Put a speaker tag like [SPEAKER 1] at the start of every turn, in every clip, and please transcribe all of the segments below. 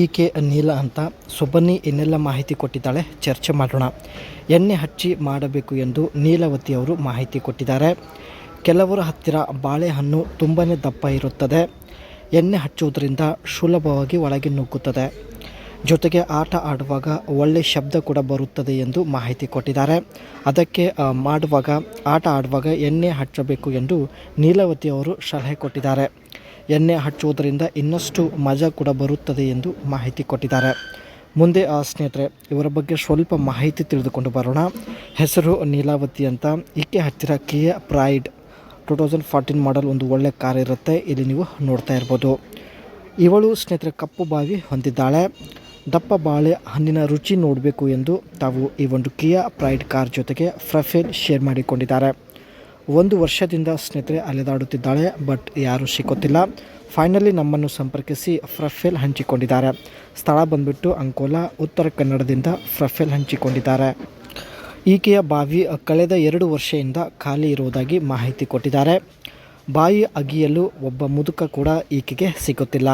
[SPEAKER 1] ಈಕೆ ನೀಲ ಅಂತ. ಸೊ ಬನ್ನಿ ಇನ್ನೆಲ್ಲ ಮಾಹಿತಿ ಕೊಟ್ಟಿದ್ದಾಳೆ, ಚರ್ಚೆ ಮಾಡೋಣ. ಎಣ್ಣೆ ಹಚ್ಚಿ ಮಾಡಬೇಕು ಎಂದು ನೀಲವತಿಯವರು ಮಾಹಿತಿ ಕೊಟ್ಟಿದ್ದಾರೆ. ಕೆಲವರ ಹತ್ತಿರ ಬಾಳೆಹಣ್ಣು ತುಂಬಾ ದಪ್ಪ ಇರುತ್ತದೆ. ಎಣ್ಣೆ ಹಚ್ಚುವುದರಿಂದ ಸುಲಭವಾಗಿ ಒಳಗೆ ನುಗ್ಗುತ್ತದೆ. ಜೊತೆಗೆ ಆಟ ಆಡುವಾಗ ಒಳ್ಳೆ ಶಬ್ದ ಕೂಡ ಬರುತ್ತದೆ ಎಂದು ಮಾಹಿತಿ ಕೊಟ್ಟಿದ್ದಾರೆ. ಅದಕ್ಕೆ ಆಟ ಆಡುವಾಗ ಎಣ್ಣೆ ಹಚ್ಚಬೇಕು ಎಂದು ನೀಲವತಿಯವರು ಸಲಹೆ ಕೊಟ್ಟಿದ್ದಾರೆ. ಎಣ್ಣೆ ಹಚ್ಚುವುದರಿಂದ ಇನ್ನಷ್ಟು ಮಜಾ ಕೂಡ ಬರುತ್ತದೆ ಎಂದು ಮಾಹಿತಿ ಕೊಟ್ಟಿದ್ದಾರೆ. ಮುಂದೆ ಸ್ನೇಹಿತರೆ, ಇವರ ಬಗ್ಗೆ ಸ್ವಲ್ಪ ಮಾಹಿತಿ ತಿಳಿದುಕೊಂಡು ಬರೋಣ. ಹೆಸರು ನೀಲಾವತಿ ಅಂತ. ಈಕೆ ಹತ್ತಿರ ಕಿಯಾ ಪ್ರೈಡ್ 2014 ಮಾಡೆಲ್ ಒಂದು ಒಳ್ಳೆ ಕಾರ್ ಇರುತ್ತೆ. ಇಲ್ಲಿ ನೀವು ನೋಡ್ತಾ ಇರ್ಬೋದು. ಇವಳು ಸ್ನೇಹಿತರೆ ಕಪ್ಪು ಬಾವಿ ಹೊಂದಿದ್ದಾಳೆ. ದಪ್ಪ ಬಾಳೆ ಹಣ್ಣಿನ ರುಚಿ ನೋಡಬೇಕು ಎಂದು ತಾವು ಈ ಒಂದು ಕಿಯಾ ಪ್ರೈಡ್ ಕಾರ್ ಜೊತೆಗೆ ಪ್ರೊಫೈಲ್ ಶೇರ್ ಮಾಡಿಕೊಂಡಿದ್ದಾರೆ. 1 ವರ್ಷದಿಂದ ಸ್ನೇಹಿತರೆ ಅಲೆದಾಡುತ್ತಿದ್ದಾಳೆ, ಬಟ್ ಯಾರೂ ಸಿಕ್ಕುತ್ತಿಲ್ಲ. ಫೈನಲಿ ನಮ್ಮನ್ನು ಸಂಪರ್ಕಿಸಿ ಪ್ರೊಫೈಲ್ ಹಂಚಿಕೊಂಡಿದ್ದಾರೆ. ಸ್ಥಳ ಬಂದುಬಿಟ್ಟು ಅಂಕೋಲಾ, ಉತ್ತರ ಕನ್ನಡದಿಂದ ಪ್ರೊಫೈಲ್ ಹಂಚಿಕೊಂಡಿದ್ದಾರೆ. ಈಕೆಯ ಬಾವಿ ಕಳೆದ 2 ವರ್ಷದಿಂದ ಖಾಲಿ ಇರುವುದಾಗಿ ಮಾಹಿತಿ ಕೊಟ್ಟಿದ್ದಾರೆ. ಬಾವಿ ಅಗಿಯಲು ಒಬ್ಬ ಮುದುಕ ಕೂಡ ಈಕೆಗೆ ಸಿಗುತ್ತಿಲ್ಲ.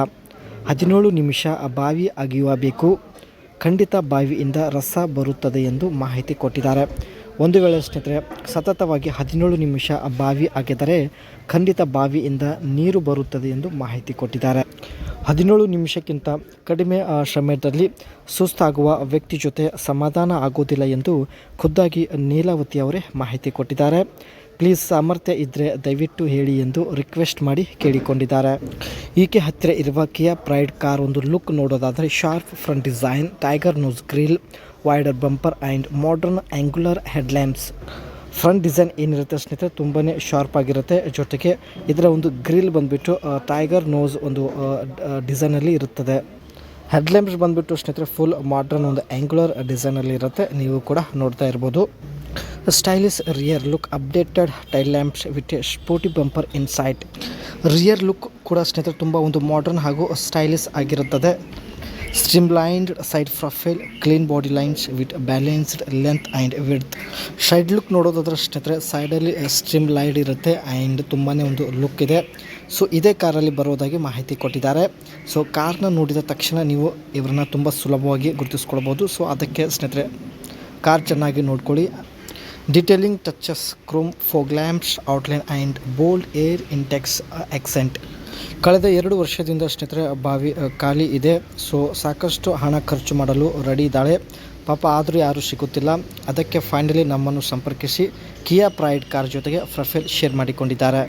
[SPEAKER 1] 17 ನಿಮಿಷ ಬಾವಿ ಅಗಿಯಬೇಕು. ಖಂಡಿತ ಬಾವಿಯಿಂದ ರಸ ಬರುತ್ತದೆ ಎಂದು ಮಾಹಿತಿ ಕೊಟ್ಟಿದ್ದಾರೆ. ಒಂದು ವೇಳೆ ಸ್ನೇಹಿತರೆ ಸತತವಾಗಿ 17 ನಿಮಿಷ ಬಾವಿ ಅಗೆದರೆ ಖಂಡಿತ ಬಾವಿಯಿಂದ ನೀರು ಬರುತ್ತದೆ ಎಂದು ಮಾಹಿತಿ ಕೊಟ್ಟಿದ್ದಾರೆ. 17 ನಿಮಿಷಕ್ಕಿಂತ ಕಡಿಮೆ ಸಮಯದಲ್ಲಿ ಸುಸ್ತಾಗುವ ವ್ಯಕ್ತಿ ಜೊತೆ ಸಮಾಧಾನ ಆಗೋದಿಲ್ಲ ಎಂದು ಖುದ್ದಾಗಿ ನೀಲಾವತಿಯವರೇ ಮಾಹಿತಿ ಕೊಟ್ಟಿದ್ದಾರೆ. ಪ್ಲೀಸ್ ಸಾಮರ್ಥ್ಯ ಇದ್ದರೆ ದಯವಿಟ್ಟು ಹೇಳಿ ಎಂದು ರಿಕ್ವೆಸ್ಟ್ ಮಾಡಿ ಕೇಳಿಕೊಂಡಿದ್ದಾರೆ. ಈಕೆ ಹತ್ತಿರ ಇರುವ ಕಿಯಾ ಪ್ರೈಡ್ ಕಾರ್ ಒಂದು ಲುಕ್ ನೋಡೋದಾದರೆ sharp front design, tiger nose grill, wider bumper and modern angular headlamps. Front design ಏನಿರುತ್ತೆ ಸ್ನೇಹಿತರೆ ತುಂಬಾ ಶಾರ್ಪ್ ಆಗಿರುತ್ತೆ. ಜೊತೆಗೆ ಇದರ ಒಂದು ಗ್ರಿಲ್ ಬಂದುಬಿಟ್ಟು ಟೈಗರ್ ನೋಸ್ ಒಂದು ಡಿಸೈನಲ್ಲಿ ಇರುತ್ತದೆ. ಹೆಡ್ಲ್ಯಾಂಪ್ಸ್ ಬಂದುಬಿಟ್ಟು ಸ್ನೇಹಿತರೆ ಫುಲ್ ಮಾಡರ್ನ್ ಒಂದು ಆ್ಯಂಗ್ಯುಲರ್ ಡಿಸೈನಲ್ಲಿ ಇರುತ್ತೆ. ನೀವು ಕೂಡ ನೋಡ್ತಾ ಇರ್ಬೋದು. Stylish rear look, updated tail lamps with sporty bumper inside. Rear look ಕೂಡ ಸ್ನೇಹಿತರೆ ತುಂಬ ಒಂದು ಮಾಡರ್ನ್ ಹಾಗೂ ಸ್ಟೈಲಿಶ್ ಆಗಿರುತ್ತದೆ. Streamlined side profile, clean body lines with balanced length and width. Side look ನೋಡೋದಾದ್ರೆ ಸ್ನೇಹಿತರೆ ಸೈಡಲ್ಲಿ ಸ್ಟ್ರೀಮ್ಲೈನ್ಡ್ ಇರುತ್ತೆ ಆ್ಯಂಡ್ ತುಂಬಾ ಒಂದು ಲುಕ್ ಇದೆ. ಸೊ ಇದೇ ಕಾರಲ್ಲಿ ಬರೋದಾಗಿ ಮಾಹಿತಿ ಕೊಟ್ಟಿದ್ದಾರೆ. ಸೊ ಕಾರ್ನ ನೋಡಿದ ತಕ್ಷಣ ನೀವು ಇವರನ್ನ ತುಂಬ ಸುಲಭವಾಗಿ ಗುರುತಿಸ್ಕೊಳ್ಬೋದು. ಸೊ ಅದಕ್ಕೆ ಸ್ನೇಹಿತರೆ ಕಾರ್ ಚೆನ್ನಾಗಿ ನೋಡ್ಕೊಳ್ಳಿ. Detailing touches Chrome fog lamps, outline and bold air ಇಂಟೆಕ್ಸ್ accent. ಕಳೆದ 2 ವರ್ಷದಿಂದ ಸ್ನೇಹಿತರೆ ಬಾವಿ ಖಾಲಿ ಇದೆ. ಸೊ ಸಾಕಷ್ಟು ಹಣ ಖರ್ಚು ಮಾಡಲು ರೆಡಿ ಇದ್ದಾಳೆ ಪಾಪ, ಆದರೂ ಯಾರೂ ಸಿಗುತ್ತಿಲ್ಲ. ಅದಕ್ಕೆ ಫೈನಲಿ ನಮ್ಮನ್ನು ಸಂಪರ್ಕಿಸಿ ಕಿಯಾ ಪ್ರೈಡ್ ಕಾರ್ ಜೊತೆಗೆ ಪ್ರೊಫೈಲ್ ಶೇರ್ ಮಾಡಿಕೊಂಡಿದ್ದಾರೆ.